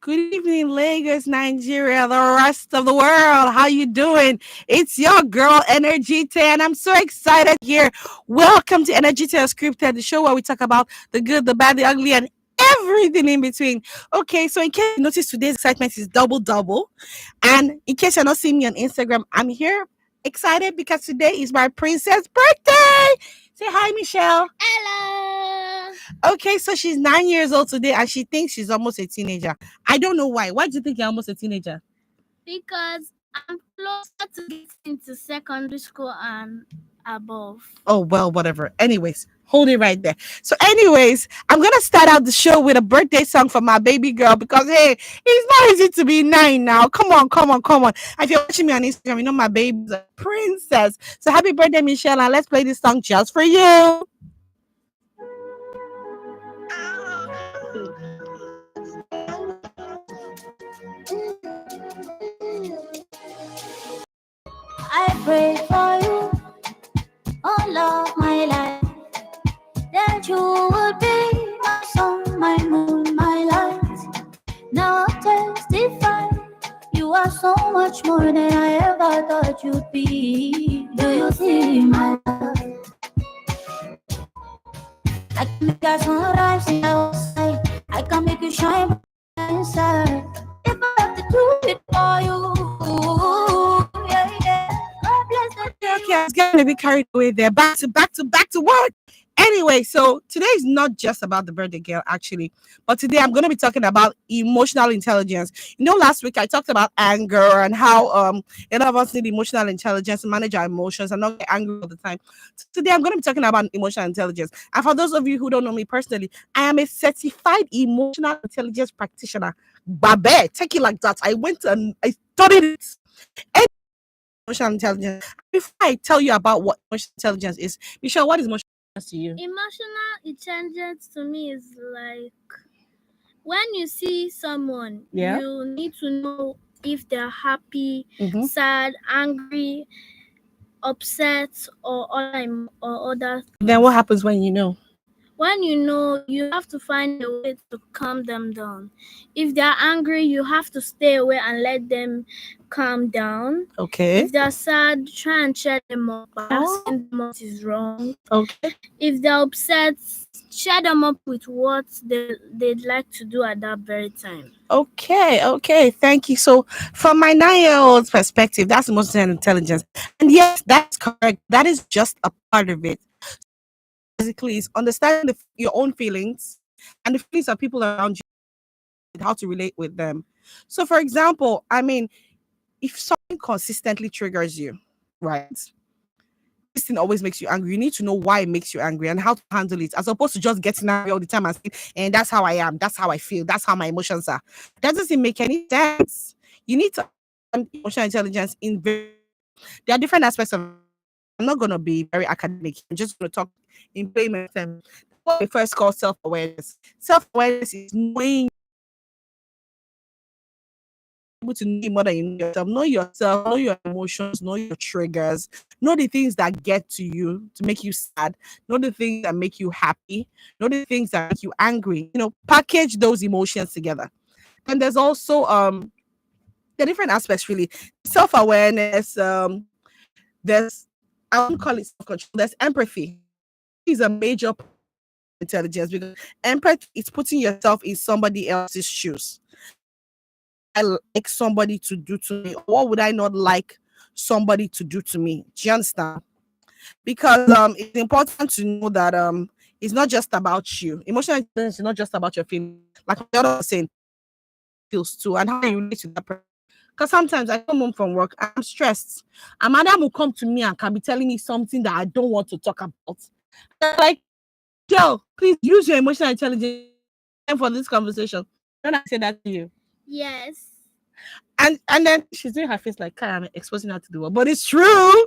Good evening, Lagos, Nigeria, the rest of the world. How you doing? It's your girl, Energytae, and I'm so excited here. Welcome to Energytae Scripted, the show where we talk about the good, the bad, the ugly, and everything in between. Okay, so in case you notice, today's excitement is double double. And in case you're not seeing me on Instagram, I'm here excited because today is my princess birthday. Say hi, Michelle. Hello. Okay, so she's 9 years old today and she thinks she's almost a teenager. I don't know why. Why do you think you're almost a teenager? Because I'm closer to getting into secondary school and above. Oh, well, whatever. Anyways, hold it right there. So, anyways, I'm going to start out the show with a birthday song for my baby girl because, hey, it's not easy to be 9 now. Come on, come on, come on. If you're watching me on Instagram, you know my baby's a princess. So, happy birthday, Michelle, and let's play this song just for you. I pray for you all of my life that you would be my sun, my moon, my light. Now I testify you are so much more than I ever thought you'd be. Do you see my love? I can make a sunrise in outside. I can make you shine inside. If I have to do it for you, yeah, yeah. God bless the day. Okay, I was getting a bit carried away there. Back to work. Anyway, so today is not just about the birthday girl, actually, but today I'm going to be talking about emotional intelligence. Last week I talked about anger and how a lot of us need emotional intelligence to manage our emotions and not get angry all the time. So today I'm going to be talking about emotional intelligence. And for those of you who don't know me personally, I am a certified emotional intelligence practitioner. Babe, take it like that. I went and I studied it. Emotional intelligence. Before I tell you about what emotional intelligence is, Michelle, what is emotional intelligence to you? Emotional intelligence to me is like when you see someone, Yeah. you need to know if they're happy, Mhm. sad, angry, upset, or other. Then what happens when you know? When you know, you have to find a way to calm them down. If they're angry, you have to stay away and let them calm down. Okay. If they're sad, try and cheer them up by asking them what is wrong. Okay. If they're upset, cheer them up with what they'd like to do at that very time. Okay. Thank you. So, from my 9-year-old's perspective, that's emotional intelligence. And yes, that's correct. That is just a part of it. Basically, it's understanding your own feelings and the feelings of people around you, and how to relate with them. So, for example, if something consistently triggers you, right? This thing always makes you angry. You need to know why it makes you angry and how to handle it, as opposed to just getting angry all the time and saying, and that's how I am, that's how I feel, that's how my emotions are. That doesn't make any sense. You need to understand emotional intelligence there are different aspects of. I'm not gonna be very academic. I'm just gonna talk in layman's terms. What we first call self-awareness. Self-awareness is knowing, able to know more than you know yourself, know your emotions, know your triggers, know the things that get to you to make you sad, know the things that make you happy, know the things that make you angry. Package those emotions together. And there's also the different aspects really. Self-awareness, there's, I won't call it self-control, there's empathy. Empathy is a major part of intelligence because empathy is putting yourself in somebody else's shoes. I like somebody to do to me? What would I not like somebody to do to me? Do you understand? Because it's important to know that it's not just about you. Emotional intelligence is not just about your feelings. Like the other was saying, feels too, and how you relate to that person. Because sometimes I come home from work, I'm stressed. And madam will come to me and can be telling me something that I don't want to talk about. I'm like, Joe, please use your emotional intelligence for this conversation. Don't I say that to you? Yes. And then she's doing her face like, "Kai, I'm exposing her to the world." But it's true,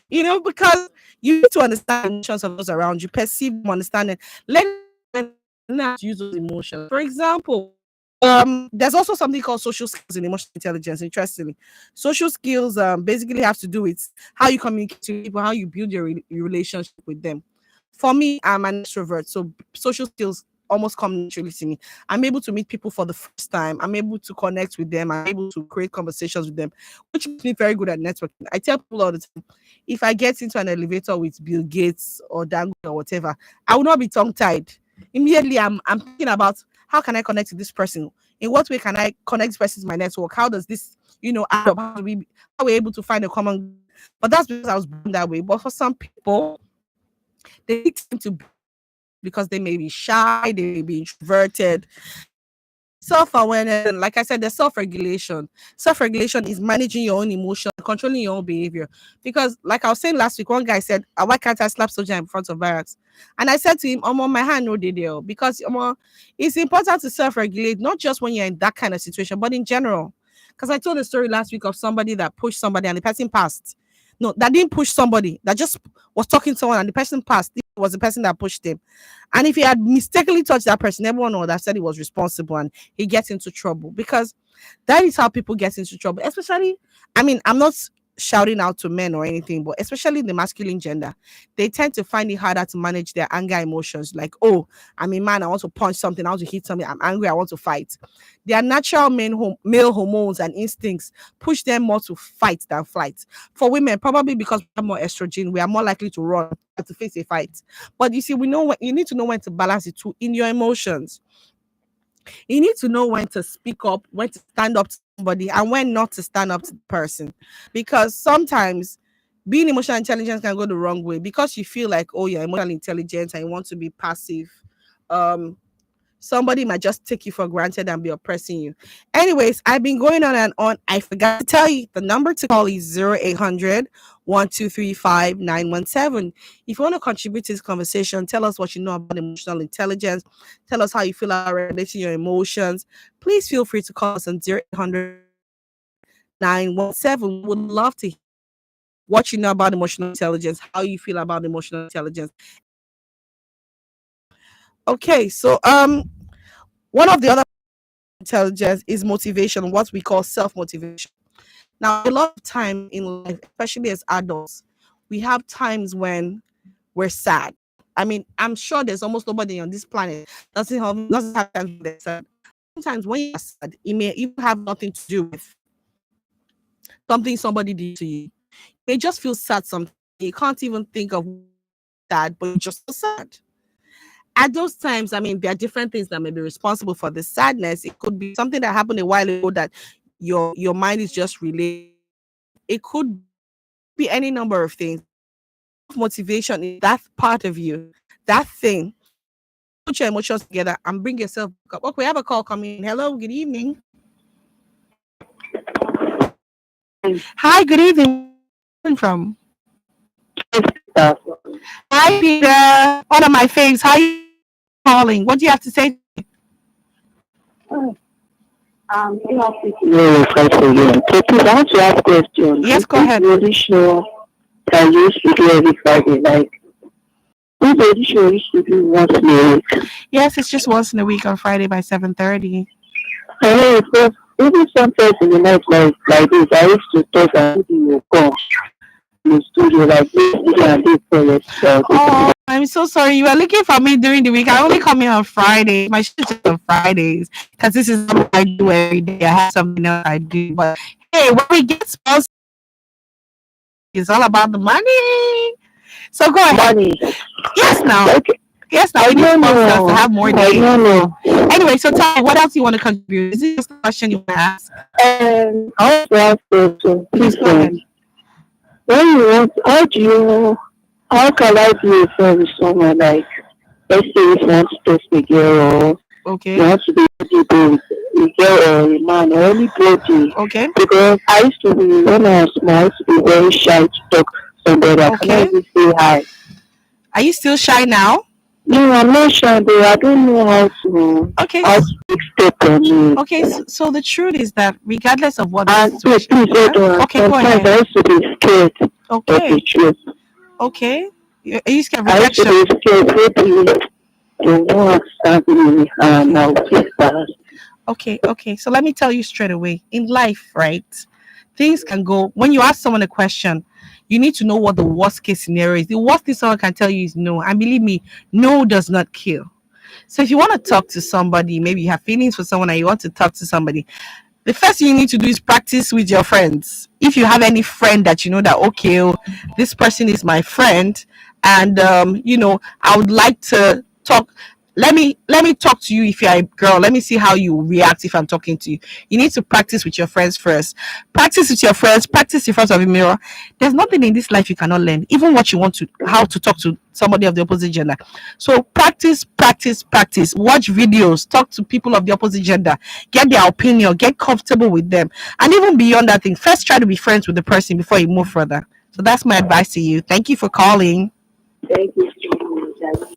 because you need to understand the emotions of those around you, perceive them, understand it. Learn how to use those emotions. For example, there's also something called social skills in emotional intelligence. Interestingly, social skills basically have to do with how you communicate with people, how you build your relationship with them. For me, I'm an extrovert, so social skills almost come naturally to me. I'm able to meet people for the first time. I'm able to connect with them. I'm able to create conversations with them, which makes me very good at networking. I tell people all the time, if I get into an elevator with Bill Gates or Dango or whatever, I will not be tongue tied. Immediately, I'm thinking about how can I connect to this person? In what way can I connect this person to my network? How does this, add up? How are we able to find a common ground? But that's because I was born that way. But for some people, they take time to build because they may be shy, they may be introverted. Self-awareness, and like I said, there's self-regulation. Self-regulation is managing your own emotion, controlling your own behavior. Because like I was saying last week, one guy said, why can't I slap soldier in front of barracks? And I said to him, my hand no dey there. Because it's important to self-regulate, not just when you're in that kind of situation, but in general. Because I told a story last week of somebody that pushed somebody and the person passed. No, that didn't push somebody, that just was talking to someone and the person passed. It was the person that pushed him. And if he had mistakenly touched that person, everyone would have said he was responsible and he gets into trouble, because that is how people get into trouble. Especially, I mean, I'm not shouting out to men or anything, but especially the masculine gender, they tend to find it harder to manage their anger emotions. Like, oh, I'm a man, I want to punch something, I want to hit something, I'm angry, I want to fight. Their natural male hormones and instincts push them more to fight than flight. For women, probably because we have more estrogen, we are more likely to run to face a fight. But you see, we know you need to know when to balance it too in your emotions. You need to know when to speak up, when to stand up to somebody, and when not to stand up to the person. Because sometimes being emotional intelligence can go the wrong way because you feel like, oh, you're emotional intelligence and you want to be passive. Um, Somebody might just take you for granted and be oppressing you. Anyways, I've been going on and on. I forgot to tell you the number to call is 0800 1235 917. If you want to contribute to this conversation, tell us what you know about emotional intelligence. Tell us how you feel about regulating your emotions. Please feel free to call us on 0800 917. We would love to hear what you know about emotional intelligence, how you feel about emotional intelligence. Okay, so one of the other intelligence is motivation, what we call self-motivation. Now, a lot of times in life, especially as adults, we have times when we're sad. I mean, I'm sure there's almost nobody on this planet doesn't have times when they're sad. Sometimes when you're sad, it may even have nothing to do with something somebody did to you. You may just feel sad sometimes. You can't even think of that, but you just feel sad. At those times, I mean, there are different things that may be responsible for the sadness. It could be something that happened a while ago that your mind is just related. It could be any number of things. Motivation is that part of you, that thing. Put your emotions together and bring yourself back up. Okay, we have a call coming in. Hello, good evening. Hi, good evening. Where are you calling from? Hi, Peter. One of my faves. How are you calling? What do you have to say? You have to know first again. So please, I want to ask question. Yes, go ahead. Really sure that you used to do every Friday, like this really show used to do once in a week. Yes, it's just once in a week on Friday by 7:30. I know so even sometimes in the night like this, I used to talk and you will come in the studio like this and this for yourself. Oh, I'm so sorry. You were looking for me during the week. I only come in on Fridays. My shift is on Fridays because this is not what I do every day. I have something else I do. But hey, when we get sponsored, it's all about the money. So go ahead. Money. Yes, now. Okay. Yes, now I we need don't sponsors to know. have more I days. don't know. Anyway, so tell me, what else you want to contribute? Is it just a question you want to ask? I want to ask question. Please Please, go ahead. when you want, how can I be a friend with someone like, let's say if you want to test a girl or you Okay. want to be with a girl or a man or anybody? Okay. Because I used to be, when I was small, I used to be very shy to talk to somebody. I cannot Okay. even say hi. Are you still shy now? No, I'm not shy, but I don't know Okay. how to take step on it. Okay. So the truth is that regardless of what the And wait, situation, please hold yeah. on. Okay, go Sometimes ahead. I used to be scared of the Okay. truth. Okay. Are you scared of I used to rejection? be scared maybe the one standing and Okay. I would take that. Okay. So let me tell you straight away. In life, right? Things can go when you ask someone a question, you need to know what the worst case scenario is. The worst thing someone can tell you is no. And believe me, no does not kill. So if you want to talk to somebody, maybe you have feelings for someone and you want to talk to somebody, the first thing you need to do is practice with your friends. If you have any friend that you know that, okay, oh, this person is my friend, and I would like to talk. Let me talk to you. If you're a girl, let me see how you react if I'm talking to you. You need to practice with your friends first. Practice with your friends. Practice in front of a mirror. There's nothing in this life you cannot learn. Even what you want to, how to talk to somebody of the opposite gender. So practice, practice, practice. Watch videos. Talk to people of the opposite gender. Get their opinion. Get comfortable with them. And even beyond that thing, first try to be friends with the person before you move further. So that's my advice to you. Thank you for calling. Thank you so much.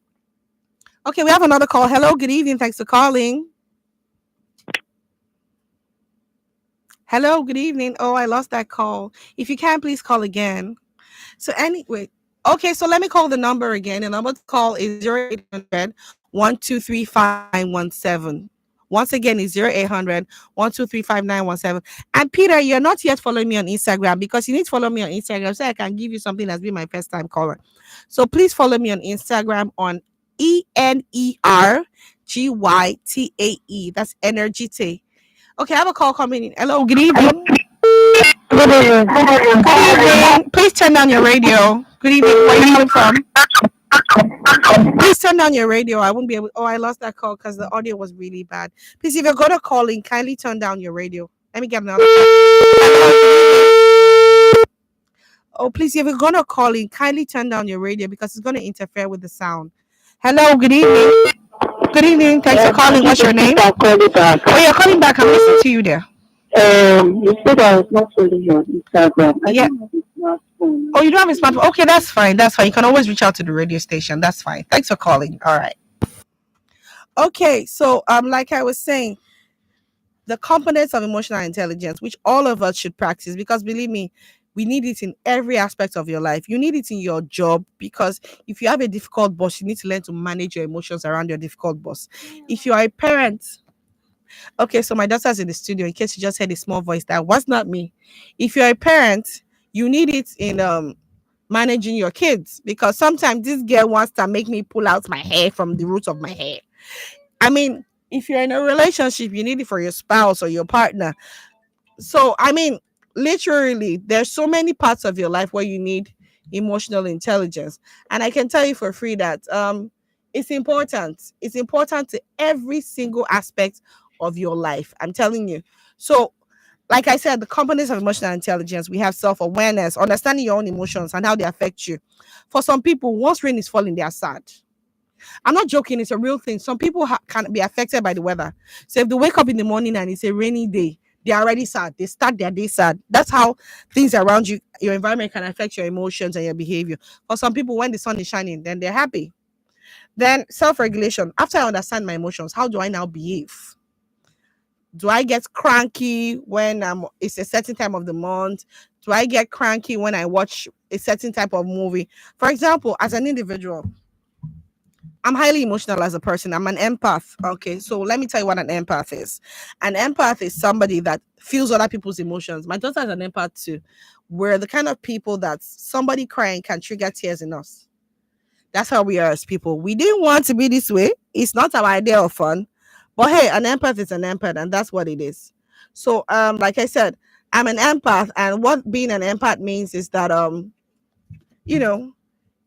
Okay, we have another call. Hello, good evening. Thanks for calling. Hello, good evening. Oh, I lost that call. If you can, please call again. So anyway, okay, so let me call the number again. The number to call is 0800 1235917. Once again, it's 0800 1235917. And Peter, you're not yet following me on Instagram because you need to follow me on Instagram so I can give you something that's been my first time caller. So please follow me on Instagram on ENERGYTAE. That's Energytae. Okay, I have a call coming in. Hello, good evening. Good evening. Good evening. Please turn down your radio. Good evening. Where are you calling from? Please turn down your radio. I won't be able. Oh, I lost that call because the audio was really bad. Please, if you're going to call in, kindly turn down your radio. Let me get another call. Oh, please, if you're going to call in, kindly turn down your radio because it's going to interfere with the sound. Hello, good evening. Good evening. Thanks for calling. What's your name? I'll call you back. Oh, you're calling back. I'm listening to you there. You said I was not following you on Instagram. I Yeah. don't have a smartphone. Oh, you don't have a smartphone? Okay, that's fine. That's fine. You can always reach out to the radio station. That's fine. Thanks for calling. All right. Okay, so like I was saying, the components of emotional intelligence, which all of us should practice, because believe me, we need it in every aspect of your life. You need it in your job because if you have a difficult boss, you need to learn to manage your emotions around your difficult boss. If you are a parent, okay, so my daughter's in the studio. In case you just heard a small voice, that was not me. If you're a parent, you need it in managing your kids because sometimes this girl wants to make me pull out my hair from the roots of my hair. I mean, if you're in a relationship, you need it for your spouse or your partner. So, I mean, literally, there's so many parts of your life where you need emotional intelligence. And I can tell you for free that it's important. It's important to every single aspect of your life. I'm telling you. So, like I said, the components of emotional intelligence, we have self awareness, understanding your own emotions and how they affect you. For some people, once rain is falling, they are sad. I'm not joking, it's a real thing. Some people can be affected by the weather. So if they wake up in the morning and it's a rainy day, they're already sad. They start their day sad. That's how things around you, your environment can affect your emotions and your behavior. For some people, when the sun is shining, then they're happy. Then self regulation. After I understand my emotions, how do I now behave? Do I get cranky when it's a certain time of the month? Do I get cranky when I watch a certain type of movie? For example, as an individual, I'm highly emotional as a person. I'm an empath. Okay, so let me tell you what an empath is. An empath is somebody that feels other people's emotions. My daughter is an empath too. We're the kind of people that somebody crying can trigger tears in us. That's how we are as people. We didn't want to be this way. It's not our idea of fun. But hey, an empath is an empath, and that's what it is. So, like I said, I'm an empath, and what being an empath means is that you know,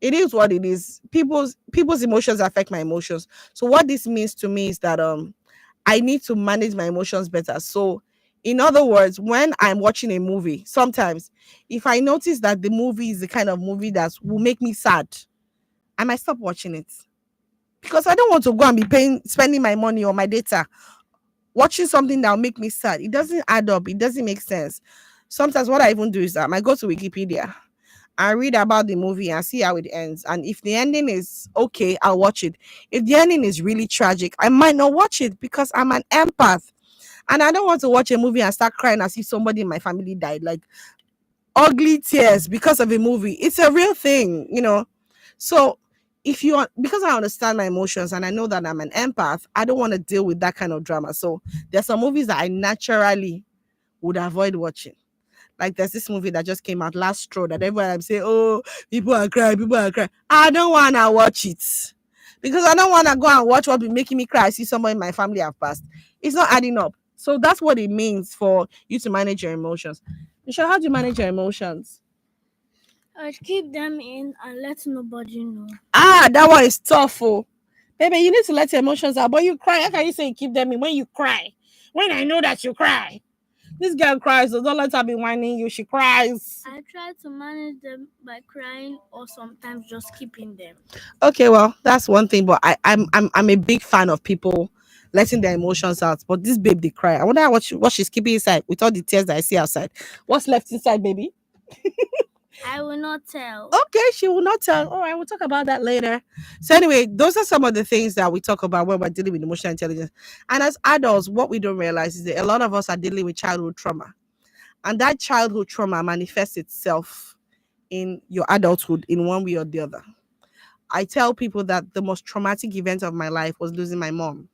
it is what it is. People's emotions affect my emotions. So what this means to me is that I need to manage my emotions better. So in other words, when I'm watching a movie, sometimes if I notice that the movie is the kind of movie that will make me sad, I might stop watching it. Because I don't want to go and be spending my money or my data watching something that will make me sad. It doesn't add up. It doesn't make sense. Sometimes what I even do is that I go to Wikipedia and read about the movie and see how it ends. And if the ending is okay, I'll watch it. If the ending is really tragic, I might not watch it because I'm an empath. And I don't want to watch a movie and start crying as if somebody in my family died. Like ugly tears because of a movie. It's a real thing. So if you want, because I understand my emotions and I know that I'm an empath, I don't want to deal with that kind of drama. So there's some movies that I naturally would avoid watching. Like there's this movie that just came out, Last Straw, that everyone I'm saying, oh, people are crying. I don't wanna watch it because I don't want to go and watch what be making me cry. I see someone in my family have passed. It's not adding up. So that's what it means for you to manage your emotions. Michelle, how do you manage your emotions? I'd keep them in and let nobody know. Ah, that one is tough. Oh. Baby, you need to let your emotions out. But you cry. How can you say you keep them in when you cry? When I know that you cry. This girl cries, so don't let her be whining you. She cries. I try to manage them by crying or sometimes just keeping them. Okay, well, that's one thing. But I'm a big fan of people letting their emotions out. But this babe, they cry. I wonder what she's keeping inside with all the tears that I see outside. What's left inside, baby? I will not tell. Okay, she will not tell. All right, we'll talk about that later. So anyway, those are some of the things that we talk about when we're dealing with emotional intelligence. And as adults, what we don't realize is that a lot of us are dealing with childhood trauma. And that childhood trauma manifests itself in your adulthood in one way or the other. I tell people that the most traumatic event of my life was losing my mom.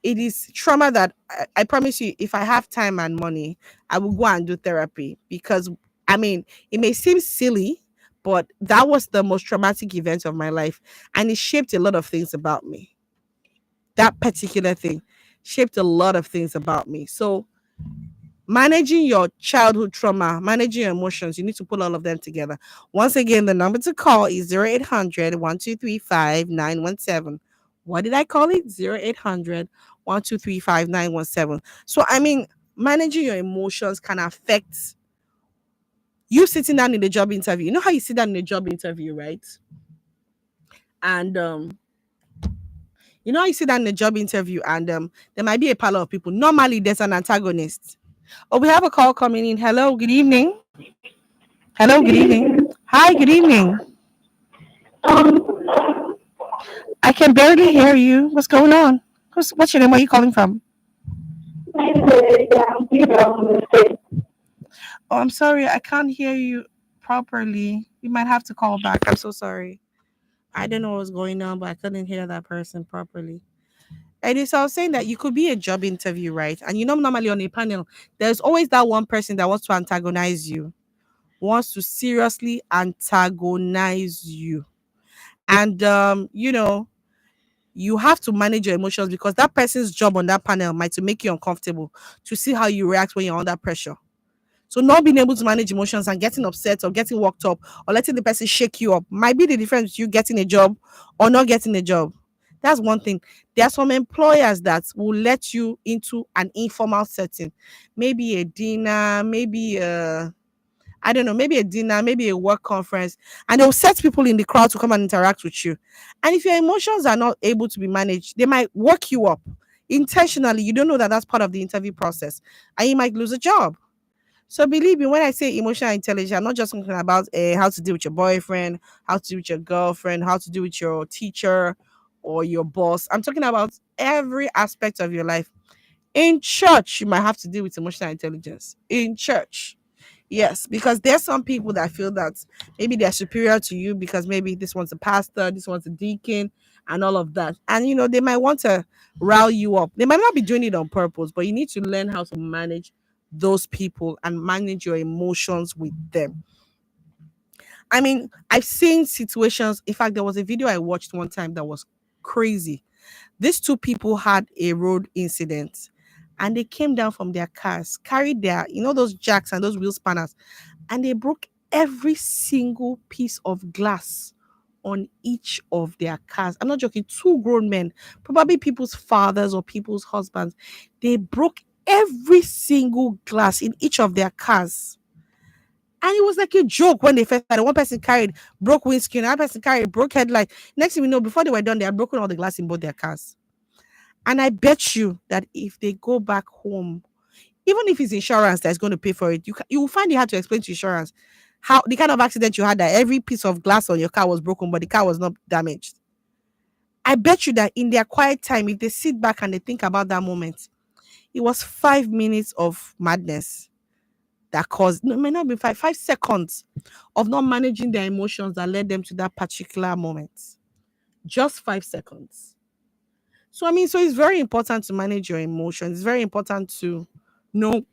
It is trauma that I promise you, if I have time and money, I will go and do therapy because I mean, it may seem silly, but that was the most traumatic event of my life. And it shaped a lot of things about me. That particular thing shaped a lot of things about me. So, managing your childhood trauma, managing your emotions, you need to put all of them together. Once again, the number to call is 0800 1235 917. What did I call it? 0800 1235 917. So, I mean, managing your emotions can affect you sitting down in the job interview. You know how you sit down in a job interview, right? And you know how you sit down in a job interview and there might be a pile of people. Normally there's an antagonist. Oh, we have a call coming in. Hello, good evening. Hello, good evening. Hi, good evening. I can barely hear you. What's going on? What's your name? Where are you calling from? Oh, I'm sorry. I can't hear you properly. You might have to call back. I'm so sorry. I don't know what's going on, but I couldn't hear that person properly. And so I was saying that you could be a job interview, right? And you know, normally on a panel, there's always that one person that wants to antagonize you, wants to seriously antagonize you. And you know, you have to manage your emotions because that person's job on that panel might to make you uncomfortable to see how you react when you're under pressure. So not being able to manage emotions and getting upset or getting worked up or letting the person shake you up might be the difference between you getting a job or not getting a job. That's one thing. There are some employers that will let you into an informal setting, maybe a dinner, maybe a I don't know, maybe a dinner, maybe a work conference, and they'll set people in the crowd to come and interact with you. And if your emotions are not able to be managed, they might work you up intentionally. You don't know that that's part of the interview process, and you might lose a job. So believe me, when I say emotional intelligence, I'm not just talking about how to deal with your boyfriend, how to deal with your girlfriend, how to deal with your teacher or your boss. I'm talking about every aspect of your life. In church, you might have to deal with emotional intelligence. In church. Yes, because there's some people that feel that maybe they're superior to you because maybe this one's a pastor, this one's a deacon, and all of that. And you know, they might want to rile you up. They might not be doing it on purpose, but you need to learn how to manage those people and manage your emotions with them. I mean, I've seen situations. In fact, there was a video I watched one time that was crazy. These two people had a road incident and they came down from their cars, carried their, you know, those jacks and those wheel spanners, and they broke every single piece of glass on each of their cars. I'm not joking, two grown men, probably people's fathers or people's husbands. They broke every single glass in each of their cars. And it was like a joke when they first started. One person carried broke windscreen, another person carried broke headlight. Next thing we know, before they were done, they had broken all the glass in both their cars. And I bet you that if they go back home, even if it's insurance that's going to pay for it, you will find it hard to explain to insurance how the kind of accident you had that every piece of glass on your car was broken, but the car was not damaged. I bet you that in their quiet time, if they sit back and they think about that moment, it was 5 minutes of madness that caused, no, it may not be 5 seconds of not managing their emotions that led them to that particular moment. Just 5 seconds. So, I mean, so it's very important to manage your emotions. It's very important to know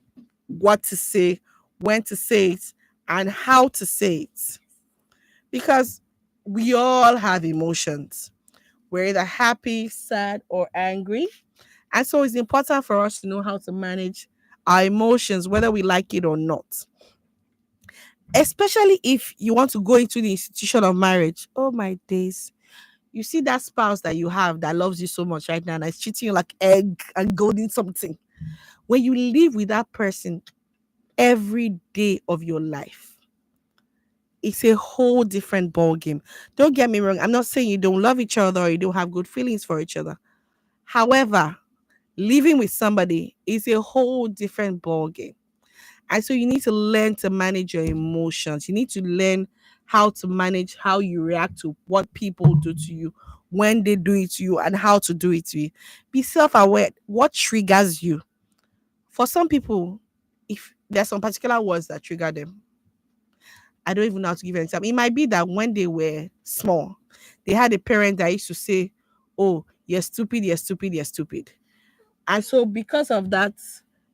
what to say, when to say it, and how to say it. Because we all have emotions. We're either happy, sad, or angry. And so it's important for us to know how to manage our emotions, whether we like it or not. Especially if you want to go into the institution of marriage. Oh my days. You see that spouse that you have that loves you so much right now and is treating you like egg and golden something. When you live with that person every day of your life, it's a whole different ball game. Don't get me wrong. I'm not saying you don't love each other or you don't have good feelings for each other. However, living with somebody is a whole different ball game. And so you need to learn to manage your emotions. You need to learn how to manage how you react to what people do to you, when they do it to you, and how to do it to you. Be self aware. What triggers you? For some people, if there's some particular words that trigger them, I don't even know how to give an example. It might be that when they were small, they had a parent that used to say, "Oh, you're stupid, you're stupid, you're stupid." And so, because of that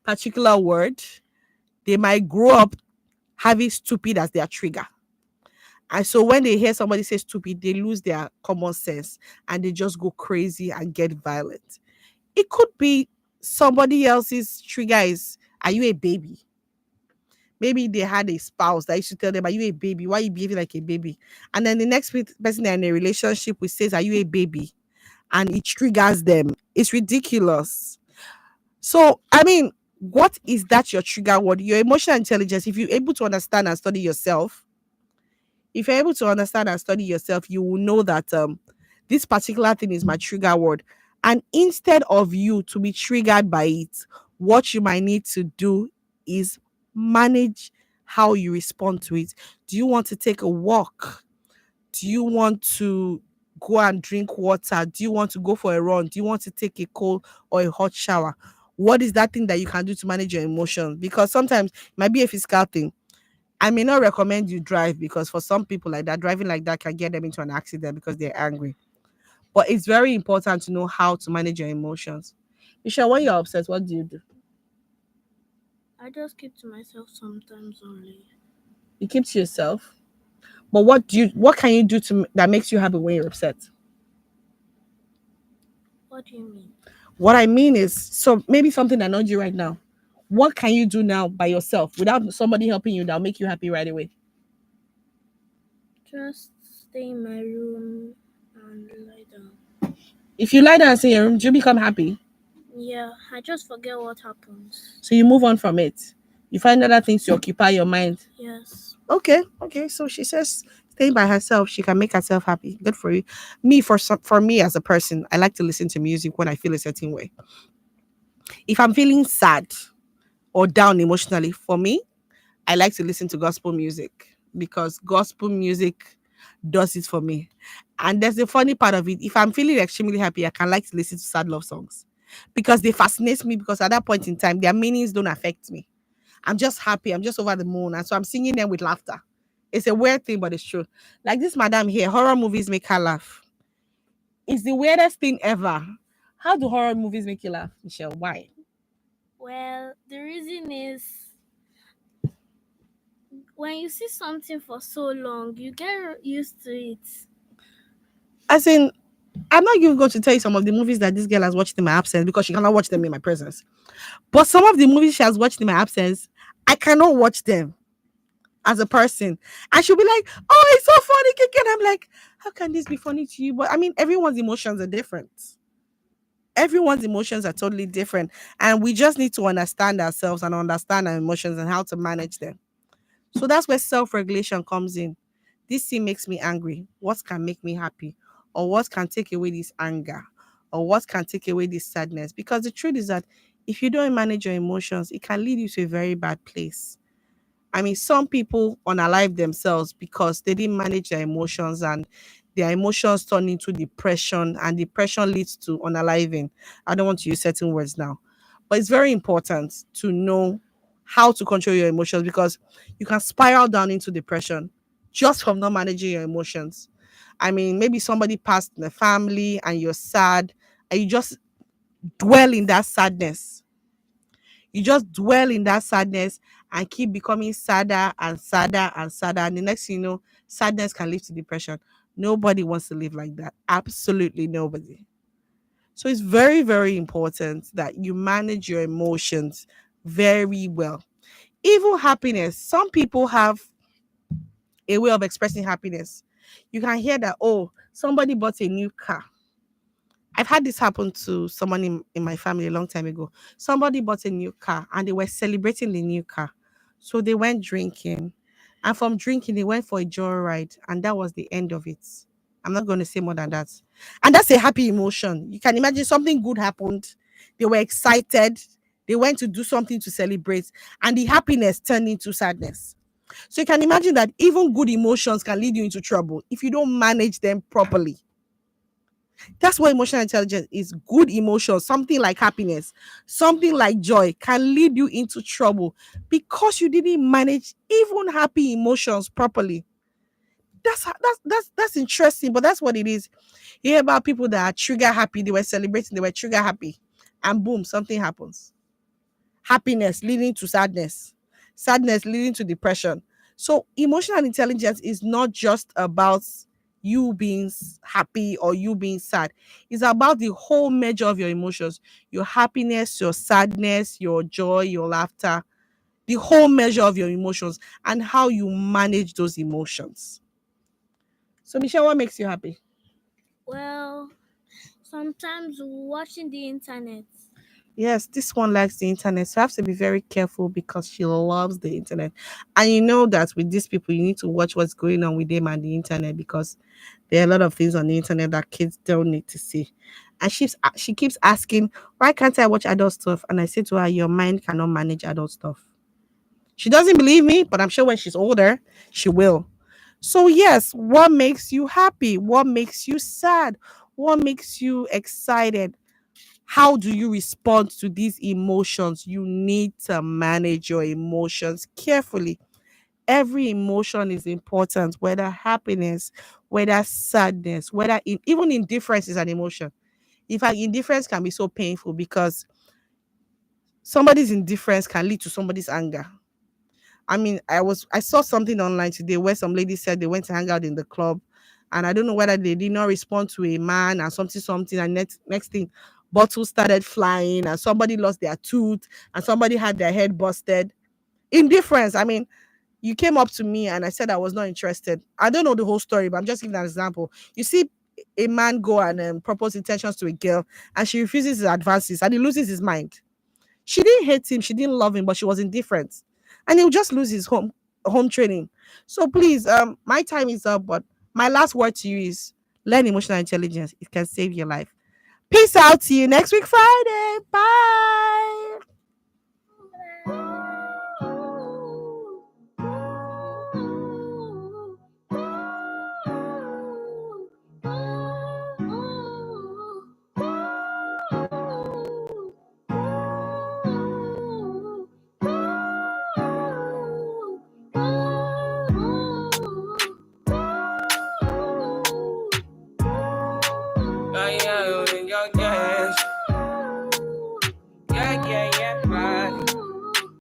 particular word, they might grow up having stupid as their trigger. And so when they hear somebody say stupid, they lose their common sense and they just go crazy and get violent. It could be somebody else's trigger is, are you a baby? Maybe they had a spouse that used to tell them, are you a baby? Why are you behaving like a baby? And then the next person they're in a relationship with says, are you a baby? And it triggers them. It's ridiculous. So, I mean, what is that your trigger word? Your emotional intelligence, if you're able to understand and study yourself, if you're able to understand and study yourself, you will know that this particular thing is my trigger word. And instead of you to be triggered by it, what you might need to do is manage how you respond to it. Do you want to take a walk? Do you want to go and drink water? Do you want to go for a run? Do you want to take a cold or a hot shower? What is that thing that you can do to manage your emotions? Because sometimes it might be a physical thing. I may not recommend you drive because for some people like that, driving like that can get them into an accident because they're angry. But it's very important to know how to manage your emotions. Michelle, when you're upset, what do you do? I just keep to myself sometimes only. You keep to yourself. But what can you do that makes you happy when you're upset? What do you mean? What I mean is, so maybe something that annoys you right now. What can you do now by yourself without somebody helping you that'll make you happy right away? Just stay in my room and lie down. If you lie down and stay in your room, do you become happy? Yeah, I just forget what happens. So you move on from it. You find other things to occupy your mind. Yes. Okay. So she says staying by herself, she can make herself happy. Good for you. Me, for me as a person, I like to listen to music when I feel a certain way. If I'm feeling sad or down emotionally, for me, I like to listen to gospel music because gospel music does it for me. And there's the funny part of it. If I'm feeling extremely happy, I can like to listen to sad love songs because they fascinate me because at that point in time, their meanings don't affect me. I'm just happy. I'm just over the moon. And so I'm singing them with laughter. It's a weird thing, but it's true. Like this madam here, horror movies make her laugh. It's the weirdest thing ever. How do horror movies make you laugh, Michelle? Why? Well, the reason is when you see something for so long, you get used to it. As in, I'm not even going to tell you some of the movies that this girl has watched in my absence because she cannot watch them in my presence. But some of the movies she has watched in my absence, I cannot watch them as a person. And she'll be like, oh, it's so funny, Kiki. And I'm like, how can this be funny to you? But I mean, everyone's emotions are different. Everyone's emotions are totally different. And we just need to understand ourselves and understand our emotions and how to manage them. So that's where self-regulation comes in. This thing makes me angry. What can make me happy? Or what can take away this anger? Or what can take away this sadness? Because the truth is that if you don't manage your emotions, it can lead you to a very bad place. I mean, some people unalive themselves because they didn't manage their emotions and their emotions turn into depression and depression leads to unaliving. I don't want to use certain words now, but it's very important to know how to control your emotions because you can spiral down into depression just from not managing your emotions. I mean, maybe somebody passed in the family and you're sad and you just dwell in that sadness. You just dwell in that sadness and keep becoming sadder and sadder and sadder. And the next thing you know, sadness can lead to depression. Nobody wants to live like that. Absolutely nobody. So it's very, very important that you manage your emotions very well. Even happiness. Some people have a way of expressing happiness. You can hear that, oh, somebody bought a new car. I've had this happen to someone in my family a long time ago. Somebody bought a new car and they were celebrating the new car. So they went drinking. And from drinking, they went for a joyride. And that was the end of it. I'm not going to say more than that. And that's a happy emotion. You can imagine something good happened. They were excited. They went to do something to celebrate. And the happiness turned into sadness. So you can imagine that even good emotions can lead you into trouble if you don't manage them properly. That's what emotional intelligence is. Good emotions, something like happiness, something like joy, can lead you into trouble because you didn't manage even happy emotions properly. That's interesting, but that's what it is. You hear about people that are trigger happy, they were celebrating, they were trigger happy, and boom, something happens. Happiness leading to sadness, sadness leading to depression. So, emotional intelligence is not just about you being happy or you being sad. It's about the whole measure of your emotions, your happiness, your sadness, your joy, your laughter, the whole measure of your emotions and how you manage those emotions. So, Michelle, what makes you happy? Well, sometimes watching the internet. Yes, this one likes the internet. So I have to be very careful because she loves the internet. And you know that with these people, you need to watch what's going on with them and the internet because there are a lot of things on the internet that kids don't need to see. And she keeps asking, why can't I watch adult stuff? And I say to her, your mind cannot manage adult stuff. She doesn't believe me, but I'm sure when she's older, she will. So, yes, what makes you happy? What makes you sad? What makes you excited? How do you respond to these emotions? You need to manage your emotions carefully. Every emotion is important, whether happiness, whether sadness, even indifference is an emotion. In fact, indifference can be so painful because somebody's indifference can lead to somebody's anger. I mean, I saw something online today where some lady said they went to hang out in the club, and I don't know whether they did not respond to a man and something, and next thing, bottles started flying, and somebody lost their tooth, and somebody had their head busted. Indifference. I mean, you came up to me and I said I was not interested. I don't know the whole story, but I'm just giving an example. You see a man go and propose intentions to a girl, and she refuses his advances, and he loses his mind. She didn't hate him, she didn't love him, but she was indifferent. And he'll just lose his home training. So please, my time is up, but my last word to you is learn emotional intelligence. It can save your life. Peace out. See you next week, Friday. Bye.